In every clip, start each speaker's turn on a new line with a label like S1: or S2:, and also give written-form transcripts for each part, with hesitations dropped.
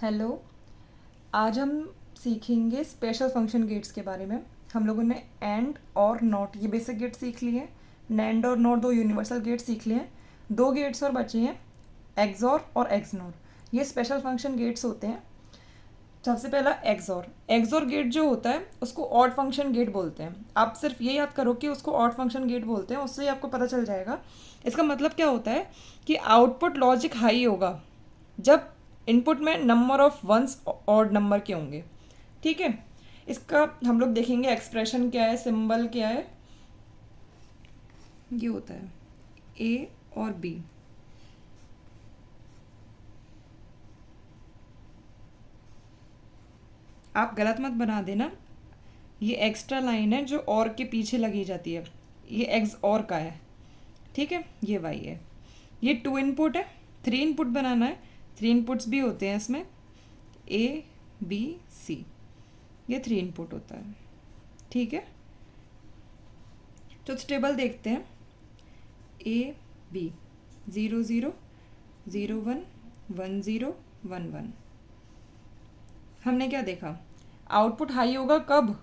S1: Hello. आज हम सीखेंगे स्पेशल फंक्शन गेट्स के बारे में। हम लोगों ने एंड और नॉट ये बेसिक गेट सीख लिए हैं। नैंड और नॉट दो यूनिवर्सल गेट सीख लिए हैं। दो गेट्स और बचे हैं, एक्सॉर और एक्सनोर। ये स्पेशल फंक्शन गेट्स होते हैं। सबसे पहला एक्सॉर। एक्सॉर गेट जो होता है उसको ऑड फंक्शन गेट बोलते हैं। आप सिर्फ ये याद करो कि उसको ऑड फंक्शन गेट बोलते हैं, उससे ही आपको पता चल जाएगा। इसका मतलब क्या होता है कि आउटपुट लॉजिक हाई होगा जब इनपुट में number of ones odd number के होंगे। ठीक है, इसका हम लोग देखेंगे एक्सप्रेशन क्या है, सिंबल क्या है। ये होता है ए और बी। आप गलत मत बना देना, ये एक्स्ट्रा लाइन है जो और के पीछे लगी जाती है, ये एक्स और का है। ठीक है, ये वाई है। ये 2 इनपुट है, 3 इनपुट बनाना है। 3 इनपुट्स भी होते हैं इसमें, ए बी सी, ये 3 इनपुट होता है। ठीक है, तो टेबल देखते हैं। A B 0 0 0 1 1 0 1 1। हमने क्या देखा, आउटपुट हाई होगा कब,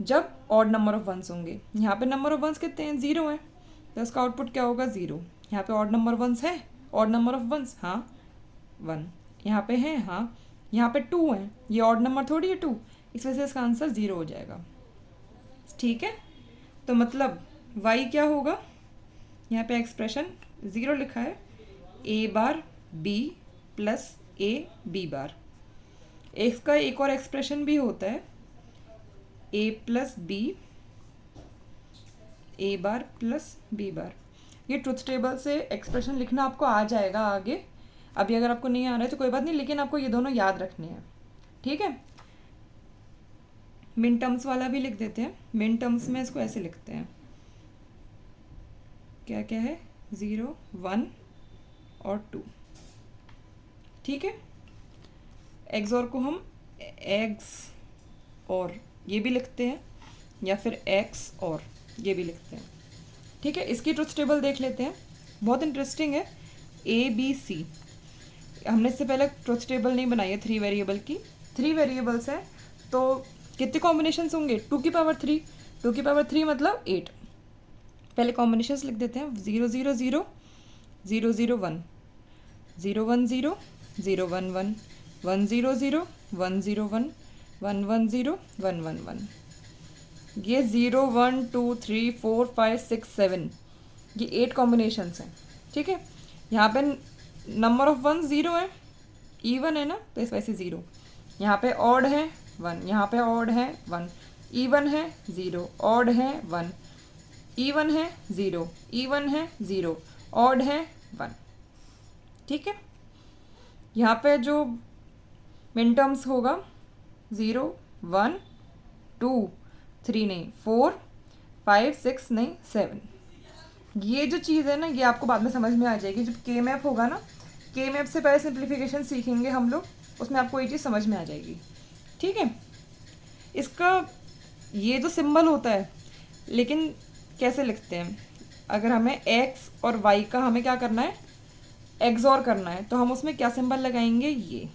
S1: जब ऑड नंबर ऑफ वंस होंगे। यहाँ पे नंबर ऑफ वंस कितने हैं, 0 है, तो इसका आउटपुट क्या होगा 0। यहाँ पे ऑड नंबर वंस है, ऑड नंबर ऑफ वंस, हाँ 1। यहाँ पे है, हाँ यहाँ पे 2 है, ये ऑड नंबर थोड़ी है 2, इस वजह से इसका आंसर 0 हो जाएगा। ठीक है, तो मतलब y क्या होगा, यहाँ पे एक्सप्रेशन 0 लिखा है, a bar b plus a b बार। इसका एक और एक्सप्रेशन भी होता है, a plus b a bar plus b बार। ये ट्रुथ टेबल से एक्सप्रेशन लिखना आपको आ जाएगा आगे। अभी अगर आपको नहीं आ रहा है तो कोई बात नहीं, लेकिन आपको ये दोनों याद रखने हैं। ठीक है, मिन टर्म्स वाला भी लिख देते हैं। मिन टर्म्स में इसको ऐसे लिखते हैं, क्या क्या है, 0 1 और 2। ठीक है, एक्सॉर को हम एक्स और ये भी लिखते हैं, या फिर एक्स और ये भी लिखते हैं। ठीक है, इसकी ट्रुथ टेबल देख लेते हैं, बहुत इंटरेस्टिंग है। ए बी सी, हमने इससे पहले ट्रुथ टेबल नहीं बनाई है 3 वेरिएबल की। 3 वेरिएबल्स हैं तो कितने कॉम्बिनेशंस होंगे, 2 की पावर 3। 2 की पावर 3 मतलब 8। पहले कॉम्बिनेशंस लिख देते हैं, 0 0 0 0 0 1 0 1 0 0 1 1 1 0 0 1 0 1 1 1 0 1 1 1। ये 0 1 2 3 4 5 6 7, ये 8 कॉम्बिनेशंस हैं। ठीक है, यहाँ पे नंबर ऑफ वन 0 है, इवन है ना, तो इस वजह से 0। यहाँ पे ऑड है 1, यहाँ पे ऑड है 1, इवन है 0, ऑड है 1, इवन है 0, इवन है 0, ऑड है 1। ठीक है, यहाँ पे जो मिन टर्म्स होगा 0 1 2 3 नहीं 4 5 6 नहीं 7। ये जो चीज़ है ना, ये आपको बाद में समझ में आ जाएगी। जब के मैप होगा ना, के मैप से पहले सिंप्लीफिकेशन सीखेंगे हम लोग, उसमें आपको ये चीज़ समझ में आ जाएगी। ठीक है, इसका ये जो सिंबल होता है, लेकिन कैसे लिखते हैं, अगर हमें x और y का हमें क्या करना है, एक्सॉर करना है, तो हम उसमें क्या सिंबल लगाएंगे, ये।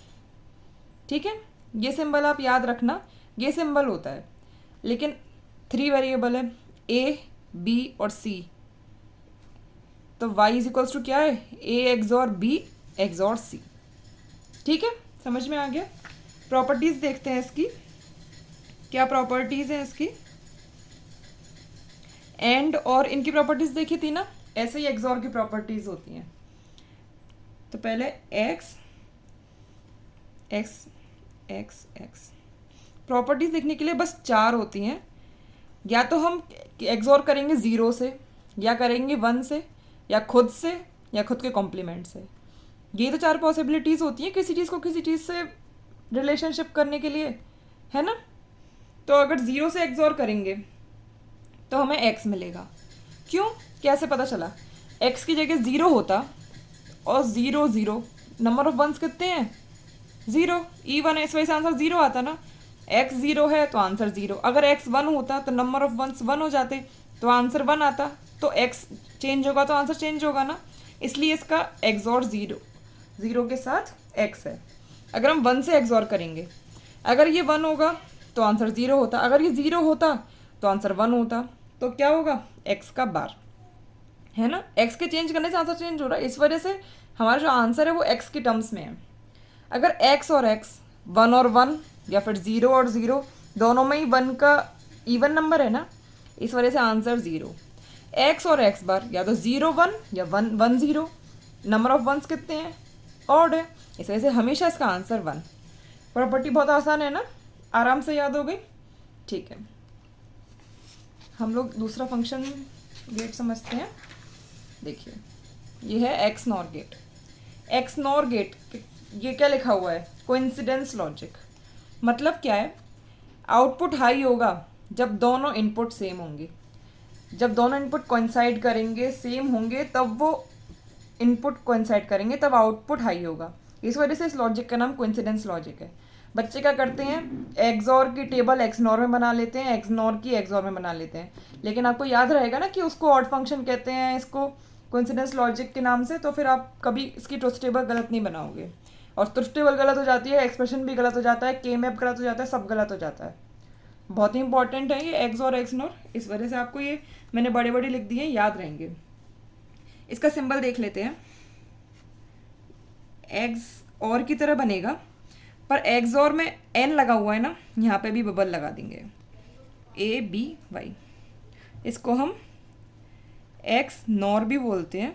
S1: ठीक है, ये सिंबल आप याद रखना, ये सिंबल होता है। लेकिन 3 वेरिएबल है, a b और c, तो y इज इक्वल्स टू क्या है, a XOR b XOR c। ठीक है, समझ में आ गया। प्रॉपर्टीज देखते हैं इसकी, क्या प्रॉपर्टीज हैं इसकी। एंड और इनकी प्रॉपर्टीज देखी थी ना, ऐसे ही एक्सॉर की प्रॉपर्टीज होती हैं। तो पहले x x x x, properties देखने के लिए बस 4 होती हैं। या तो हम एक्सॉर करेंगे 0 से, या करेंगे 1 से, या खुद से, या खुद के कॉम्प्लीमेंट से। ये तो 4 पॉसिबिलिटीज़ होती हैं किसी चीज़ को किसी चीज़ से रिलेशनशिप करने के लिए, है ना। तो अगर 0 से एक्सॉर करेंगे तो हमें x मिलेगा। क्यों, कैसे पता चला, x की जगह 0 होता और 0 0, नंबर ऑफ वंस कितने हैं 0, इवन है, इस वजह से आंसर 0 आता ना। x 0 है तो आंसर 0। अगर x 1 होता तो नंबर ऑफ वंस 1 हो जाते तो आंसर 1 आता, तो x चेंज होगा तो आंसर चेंज होगा ना। इसलिए इसका एक्सॉर 0 0 के साथ x है। अगर हम 1 से एक्सॉर करेंगे, अगर ये 1 होगा तो आंसर 0 होता, अगर ये 0 होता तो आंसर 1 होता। तो क्या होगा, x का बार, है ना। x के चेंज करने से आंसर चेंज हो रहा है, इस वजह से हमारा जो आंसर है वो x की टर्म्स में है। अगर x और x 1 और 1 या फिर 0 और 0 दोनों में ही 1 का इवन नंबर है ना, इस वजह से आंसर 0। x और x बार या तो 0 1 या 1 1 0, नंबर ऑफ वंस कितने हैं, ऑड है, इस वजह से हमेशा इसका आंसर 1। प्रॉपर्टी बहुत आसान है ना, आराम से याद हो गई। ठीक है, हम लोग दूसरा फंक्शन गेट समझते हैं। देखिए ये है X nor gate. X nor gate ये क्या लिखा हुआ है, कोइंसिडेंस लॉजिक। मतलब क्या है, आउटपुट हाई होगा जब दोनों इनपुट सेम होंगे, जब दोनों इनपुट कोइंसाइड करेंगे, सेम होंगे, तब वो इनपुट कोइंसाइड करेंगे, तब आउटपुट हाई होगा। इस वजह से इस लॉजिक का नाम कोइंसिडेंस लॉजिक है। बच्चे क्या करते हैं, एक्सॉर की टेबल एक्सनॉर में बना लेते हैं, एक्सनॉर की एक्सॉर में बना लेते हैं, लेकिन आपको याद रहेगा ना कि उसको ऑड फंक्शन कहते हैं, इसको कोइंसिडेंस लॉजिक के नाम से, तो फिर आप कभी इसकी ट्रुथ टेबल गलत नहीं बनाओगे। और ट्रुथ टेबल गलत हो जाती है, एक्सप्रेशन भी गलत हो जाता है, के मैप गलत हो जाता है, सब गलत हो जाता है। बहुत ही इंपॉर्टेंट है ये एक्स और एक्स नॉर, इस वजह से आपको ये मैंने बड़े बड़े लिख दिए, याद रहेंगे। इसका सिंबल देख लेते हैं, एक्स और की तरह बनेगा, पर एक्स और में एन लगा हुआ है ना, यहाँ पे भी बबल लगा देंगे, ए बी वाई। इसको हम एक्स नॉर भी बोलते हैं,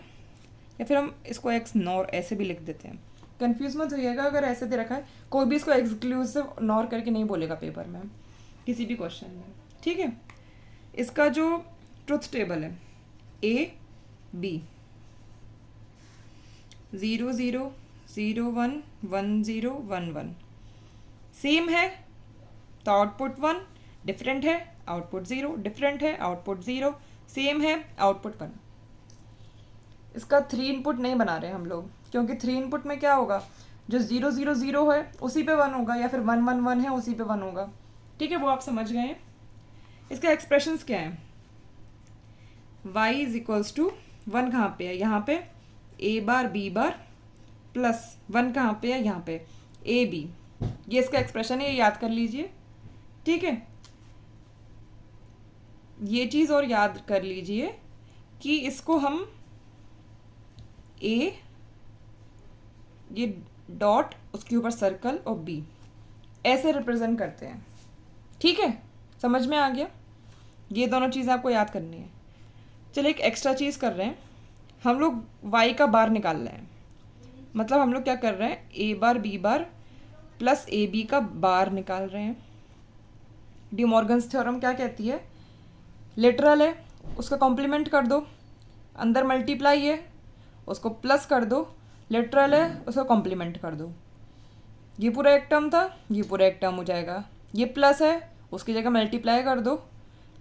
S1: या फिर हम इसको एक्स नॉर ऐसे भी लिख देते हैं। कंफ्यूज मत होइएगा अगर ऐसे दे रखा है, कोई भी इसको एक्सक्लूसिव नॉर करके नहीं बोलेगा पेपर में किसी भी क्वेश्चन में, ठीक है। इसका जो ट्रुथ टेबल है, ए बी 0 0 0 1 1 0 1 1 सेम है तो आउटपुट 1, डिफरेंट है आउटपुट 0, डिफरेंट है आउटपुट 0, सेम है आउटपुट 1। इसका 3 इनपुट नहीं बना रहे हम लोग, क्योंकि 3 इनपुट में क्या होगा, जो 0 0 0 है उसी पे 1 होगा, या फिर 1 1 1 है उसी पे 1 होगा, ठीक है, वो आप समझ गए हैं। इसका एक्सप्रेशंस क्या है, y इज इक्वल्स टू 1 कहाँ पे है, यहाँ पे a bar b bar plus 1 कहाँ पे है, यहाँ पे ए बी, ये इसका एक्सप्रेशन है, ये याद कर लीजिए, ठीक है। ये चीज़ और याद कर लीजिए कि इसको हम ए, ये डॉट उसके ऊपर सर्कल और बी ऐसे रिप्रेजेंट करते हैं, ठीक है, समझ में आ गया। ये दोनों चीज़ें आपको याद करनी है। चलिए एक एक्स्ट्रा चीज़ कर रहे हैं, हम लोग y का बार निकाल रहे हैं, मतलब हम लोग क्या कर रहे हैं, a bar b bar plus A B का बार निकाल रहे हैं। डी मॉर्गन्स थ्योरम क्या कहती है, लिटरल है उसका कॉम्प्लीमेंट कर दो, अंदर मल्टीप्लाई है उसको प्लस कर दो, लिटरल है उसको कॉम्प्लीमेंट कर दो। ये पूरा एक टर्म था, ये पूरा एक टर्म हो जाएगा, ये प्लस है उसकी जगह मल्टीप्लाई कर दो,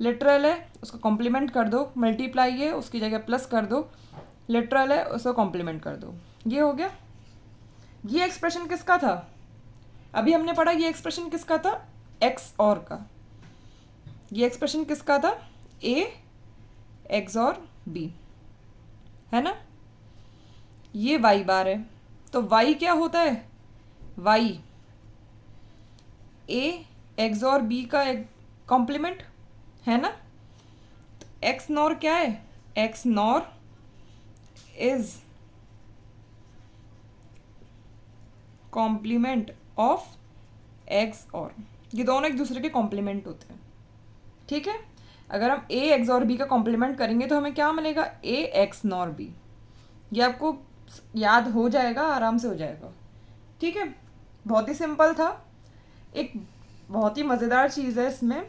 S1: लिटरल है उसको कॉम्प्लीमेंट कर दो, मल्टीप्लाई है उसकी जगह प्लस कर दो, लिटरल है उसको कॉम्प्लीमेंट कर दो, ये हो गया। ये एक्सप्रेशन किसका था, अभी हमने पढ़ा, ये एक्सप्रेशन किसका था, एक्स और का। ये एक्सप्रेशन किसका था, ए एक्स और बी, है ना। ये वाई बार है, तो वाई क्या होता है, वाई ए एक्स और बी का कॉम्प्लीमेंट, है ना। तो एक्स नॉर क्या है, X nor is complement of X और, ये दोनों एक दूसरे के कॉम्प्लीमेंट होते हैं, ठीक है। अगर हम ए एक्स और बी का कॉम्प्लीमेंट करेंगे तो हमें क्या मिलेगा, ए एक्स नॉर बी। ये आपको याद हो जाएगा, आराम से हो जाएगा, ठीक है। बहुत ही सिंपल था। एक बहुत ही मज़ेदार चीज़ है इसमें,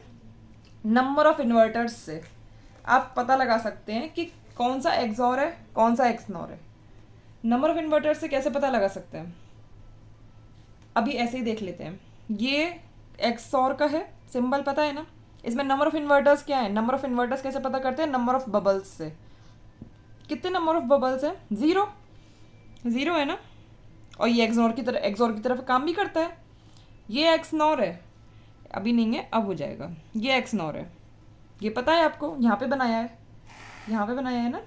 S1: नंबर ऑफ इन्वर्टर्स से आप पता लगा सकते हैं कि कौन सा एक्स और है कौन सा एक्स नॉर है। नंबर ऑफ इन्वर्टर्स से कैसे पता लगा सकते हैं, अभी ऐसे ही देख लेते हैं। ये एक्स और का है, सिंबल पता है ना। इसमें नंबर ऑफ इन्वर्टर्स क्या है, नंबर ऑफ इन्वर्टर्स कैसे पता करते हैं, नंबर ऑफ बबल्स से। कितने नंबर ऑफ बबल्स हैं, 0 0 है ना। और ये एक्स नॉर की तरफ काम भी करता है। ये एक्स नॉर है, अभी नहीं है अब हो जाएगा, ये एक्स नॉर है, ये पता है आपको, यहाँ पे बनाया है, यहाँ पे बनाया है ना।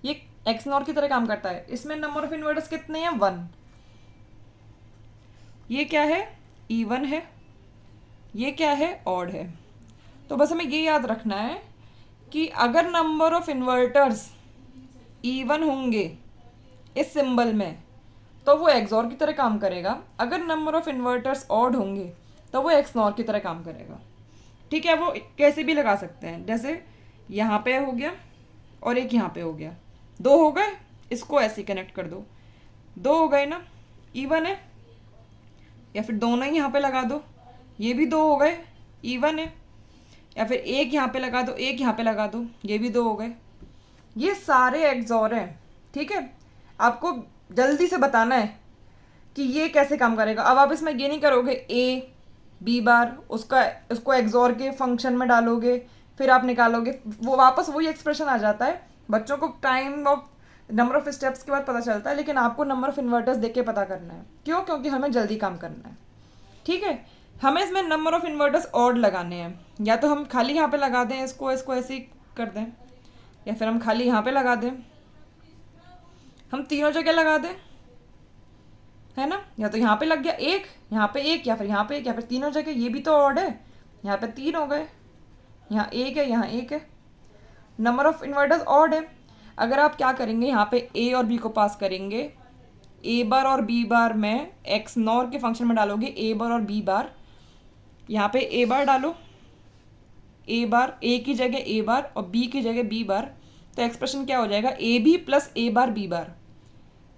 S1: ये एक्स नॉर की तरह काम करता है। इसमें नंबर ऑफ इन्वर्टर्स कितने हैं, 1। ये क्या है, इवन है, ये क्या है, ऑड है। तो बस हमें ये याद रखना है कि अगर नंबर ऑफ इन्वर्टर्स इवन होंगे इस सिंबल में तो वो एक्सऑर की तरह काम करेगा, अगर नंबर ऑफ इन्वर्टर्स ऑड होंगे तो वो एक्सनॉर की तरह काम करेगा। ठीक है, वो कैसे भी लगा सकते हैं, जैसे यहाँ पे हो गया और एक यहाँ पे हो गया, दो हो गए, इसको ऐसे कनेक्ट कर दो, दो हो गए ना, इवन है। या फिर दोनों ही यहाँ पे लगा दो, ये भी दो हो गए, इवन है। या फिर एक यहाँ पे लगा दो, एक यहाँ पे लगा दो, ये भी दो हो गए। ये सारे एक्सऑर हैं। ठीक है, आपको जल्दी से बताना है कि ये कैसे काम करेगा। अब आप इसमें ये नहीं करोगे ए बी बार उसको एक्सऑर के फंक्शन में डालोगे फिर आप निकालोगे, वो वापस वही एक्सप्रेशन आ जाता है। बच्चों को time of number of steps के बाद पता चलता है, लेकिन आपको नंबर ऑफ इन्वर्टर्स देख के पता करना है। क्यों? क्योंकि हमें जल्दी काम करना है। ठीक है, हमें इसमें नंबर ऑफ इन्वर्टर्स ऑड लगाने हैं, या तो हम खाली यहाँ पे लगा दें, इसको ऐसे ही कर दें, या फिर हम खाली यहाँ पे लगा दें, हम तीनों जगह लगा दें, है ना। या तो यहाँ पे लग गया एक, यहाँ पे एक, या फिर यहाँ पे एक, या फिर तीनों जगह। ये भी तो ऑड है, यहाँ पे तीन हो गए, यहाँ एक है, यहाँ एक है। नंबर ऑफ इन्वर्टर्स ऑड है। अगर आप क्या करेंगे, यहाँ पे ए और बी को पास करेंगे, ए बार और बी बार में एक्स नॉर के फंक्शन में डालोगे ए बार और बी बार। यहाँ पे ए बार डालो, ए बार, ए की जगह ए बार और बी की जगह बी बार, तो एक्सप्रेशन क्या हो जाएगा, A B plus A bar B bar.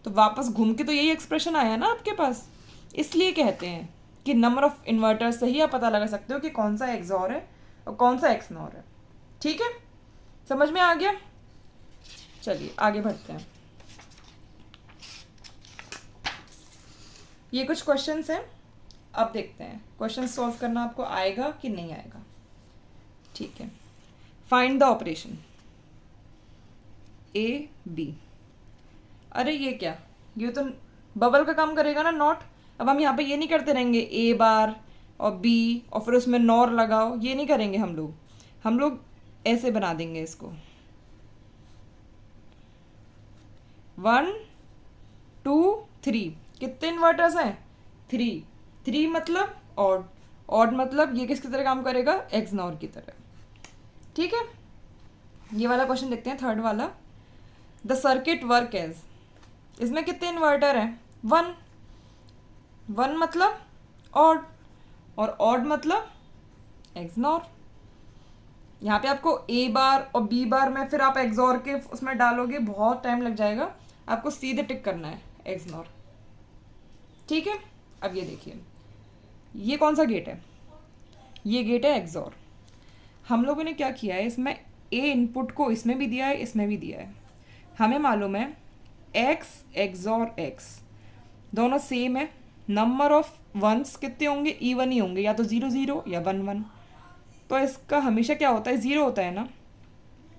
S1: तो वापस घूम के तो यही एक्सप्रेशन आया ना आपके पास। इसलिए कहते हैं कि नंबर ऑफ इन्वर्टर्स से ही आप पता लगा सकते हो कि कौन सा एक्सऑर है और कौन सा एक्सनॉर है। ठीक है, समझ में आ गया। चलिए आगे बढ़ते हैं। ये कुछ क्वेश्चंस हैं, अब देखते हैं क्वेश्चन सॉल्व करना आपको आएगा कि नहीं आएगा। ठीक है, find the operation A B. अरे ये क्या, ये तो बबल का काम करेगा ना, नॉट। अब हम यहाँ पे ये नहीं करते रहेंगे ए बार और बी और फिर उसमें नॉर लगाओ, ये नहीं करेंगे हम लोग ऐसे बना देंगे इसको 1 2 3। कितने इन्वर्टर्स हैं, 3। 3 मतलब ऑड, ऑड मतलब ये किसकी तरह काम करेगा, एक्सनॉर की तरह। ठीक है, ये वाला क्वेश्चन देखते हैं, थर्ड वाला। द सर्किट वर्क एज, इसमें कितने इन्वर्टर हैं, 1। 1 मतलब ऑड और ऑड मतलब एक्सनॉर। यहाँ पे आपको ए बार और बी बार में फिर आप एक्सऑर के उसमें डालोगे, बहुत टाइम लग जाएगा, आपको सीधे टिक करना है एक्सनॉर। ठीक है, अब ये देखिए, ये कौन सा गेट है, ये गेट है एक्सऑर। हम लोगों ने क्या किया है, इसमें ए इनपुट को इसमें भी दिया है, इसमें भी दिया है। हमें मालूम है एक्स एक्सऑर एक्स दोनों सेम है। नंबर ऑफ वंस कितने होंगे, इवन ही होंगे, या तो 0 0 या 1 1। तो इसका हमेशा क्या होता है, 0 होता है ना।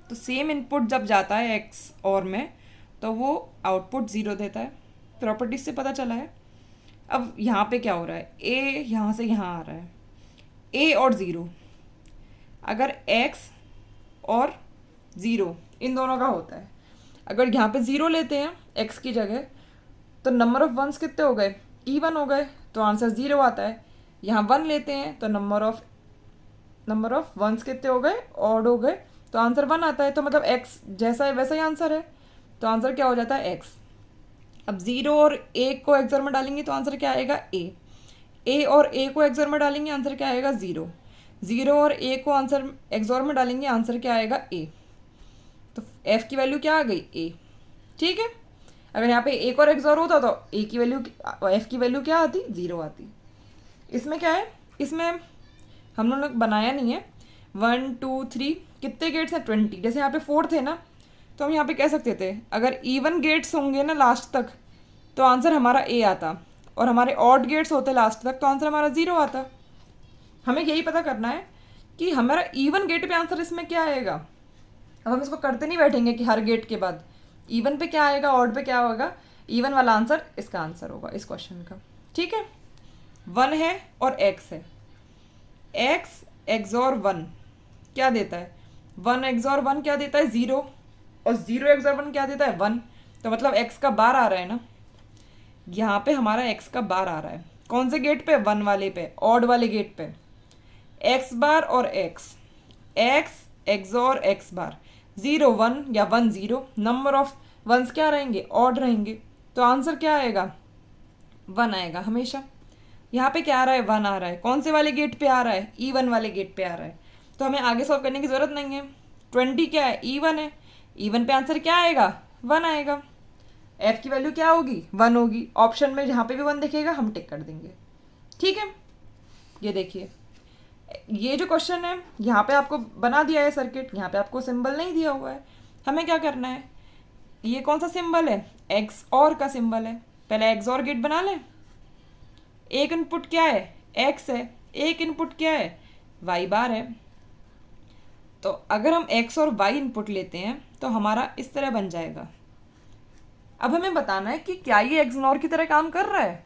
S1: तो सेम इनपुट जब जाता है एक्स और में तो वो आउटपुट 0 देता है, प्रॉपर्टीज से पता चला है। अब यहाँ पे क्या हो रहा है, ए यहाँ से यहाँ आ रहा है, ए और 0। अगर एक्स और 0 इन दोनों का होता है, अगर यहाँ पे 0 लेते हैं एक्स की जगह तो नंबर ऑफ वंस कितने हो गए, इवन हो गए, तो आंसर 0 आता है। यहाँ 1 लेते हैं तो नंबर ऑफ वंस कितने हो गए, ऑड हो गए, तो आंसर 1 आता है। तो मतलब एक्स जैसा है वैसा ही आंसर है, तो आंसर क्या हो जाता है, एक्स। अब 0 और ए को एक्सॉर में डालेंगे तो आंसर क्या आएगा, ए और ए को एक्सॉर में डालेंगे आंसर क्या आएगा, 0। 0 और ए को आंसर एक्सॉर में डालेंगे आंसर क्या आएगा, ए। तो एफ की वैल्यू क्या आ गई, ए। ठीक है, अगर यहाँ पे एक और एक्सॉर होता तो ए की वैल्यू, एफ की वैल्यू क्या आती, 0 आती। इसमें क्या है, इसमें हम लोगों ने बनाया नहीं है। 1 2 3 कितने गेट्स हैं, 20। जैसे यहाँ पे 4 थे ना, तो हम यहाँ पे कह सकते थे अगर इवन गेट्स होंगे ना लास्ट तक तो आंसर हमारा ए आता, और हमारे ऑड गेट्स होते लास्ट तक तो आंसर हमारा 0 आता। हमें यही पता करना है कि हमारा इवन गेट पे आंसर इसमें क्या आएगा। अब हम इसको करते नहीं बैठेंगे कि हर गेट के बाद इवन पे क्या आएगा, ऑड पे क्या होगा। इवन वाला आंसर इसका आंसर होगा इस क्वेश्चन का। ठीक है, 1 है और x है, x एक्सॉर 1 क्या देता है, 1 एक्सॉर 1 क्या देता है, 0, और 0 एक्सॉर 1 क्या देता है, 1। तो मतलब x का बार आ रहा है ना, यहाँ पे हमारा x का बार आ रहा है। कौन से गेट पे? 1 वाले पे, ऑड वाले गेट पे। एक्स बार और एक्स, एक्स एक्सॉर एक्स बार, 0 1 या 1 0, नंबर ऑफ वंस क्या रहेंगे? ऑड रहेंगे। तो आंसर क्या आएगा? 1 आएगा हमेशा। यहाँ पे क्या आ रहा है? 1 आ रहा है। कौन से वाले गेट पे आ रहा है? E1 वाले गेट पे आ रहा है। तो हमें आगे सॉल्व करने की ज़रूरत नहीं है। 20 क्या है? E1 है। E1 पे आंसर क्या आएगा? 1 आएगा। F की वैल्यू क्या होगी? 1 होगी। ऑप्शन में जहाँ पे भी 1 दिखेगा हम टिक कर देंगे। ठीक है, ये देखिए, ये जो क्वेश्चन है यहाँ पे आपको बना दिया है सर्किट, यहाँ पे आपको सिंबल नहीं दिया हुआ है। हमें क्या करना है? ये कौन सा सिंबल है? एक्स और का सिंबल है। पहले एक्स और गेट बना लें। एक इनपुट क्या है? एक्स है। एक इनपुट क्या है? वाई बार है। तो अगर हम एक्स और वाई इनपुट लेते हैं तो हमारा इस तरह बन जाएगा। अब हमें बताना है कि क्या ये एक्स नॉर की तरह काम कर रहा है।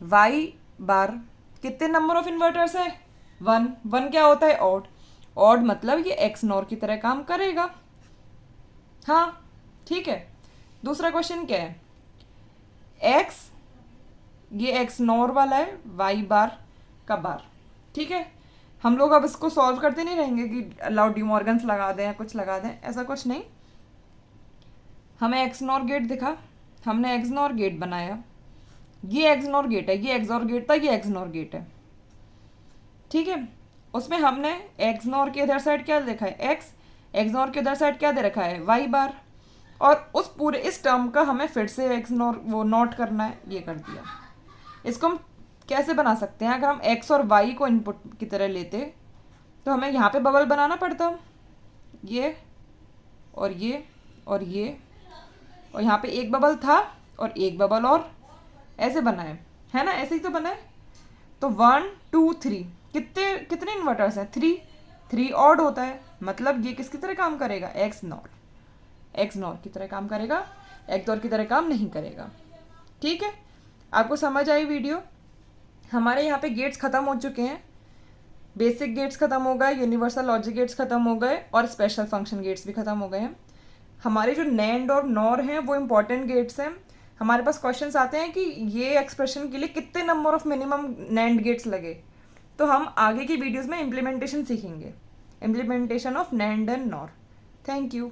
S1: वाई बार कितने नंबर ऑफ इन्वर्टर्स है? 1। 1 क्या होता है? ऑड। ऑड मतलब ये एक्स नॉर की तरह काम करेगा। हाँ, ठीक है। दूसरा क्वेश्चन क्या है? एक्स, ये एक्स नॉर वाला है, वाई बार का बार। ठीक है, हम लोग अब इसको सॉल्व करते नहीं रहेंगे कि अलाउ डी मॉर्गन्स लगा दें या कुछ लगा दें, ऐसा कुछ नहीं। हमें एक्स नॉर गेट दिखा, हमने एक्स नॉर गेट बनाया। ये एक्स नॉर गेट है, ये एक्स नॉर गेट था, ये एक्स नॉर गेट है। ठीक है, उसमें हमने एक्स नॉर के इधर साइड क्या देखा है? एक्स। एक्स नॉर के इधर साइड क्या दे रखा है? वाई बार। और उस पूरे इस टर्म का हमें फिर से एक्स नॉर वो नोट करना है, ये कर दिया। इसको हम कैसे बना सकते हैं? अगर हम एक्स और वाई को इनपुट की तरह लेते तो हमें यहाँ पे बबल बनाना पड़ता, ये और ये और ये, और यहाँ पे एक बबल था और एक बबल और ऐसे बनाए, है ना? ऐसे ही तो बनाए। तो 1 2 3 कितने इन्वर्टर्स हैं? 3। 3 ऑड होता है, मतलब ये किसकी तरह काम करेगा? X nor. एक्स नॉर की तरह काम करेगा, एक्स नॉर की तरह काम नहीं करेगा। ठीक है, आपको समझ आई वीडियो? हमारे यहाँ पे गेट्स ख़त्म हो चुके हैं। बेसिक गेट्स ख़त्म हो गए, यूनिवर्सल लॉजिक गेट्स ख़त्म हो गए और स्पेशल फंक्शन गेट्स भी ख़त्म हो गए हैं। हमारे जो नैंड और नॉर हैं वो इम्पॉर्टेंट गेट्स हैं। हमारे पास क्वेश्चंस आते हैं कि ये एक्सप्रेशन के लिए कितने number of minimum NAND gates लगे। तो हम आगे की वीडियोस में इम्प्लीमेंटेशन सीखेंगे, implementation of NAND and NOR. Thank you.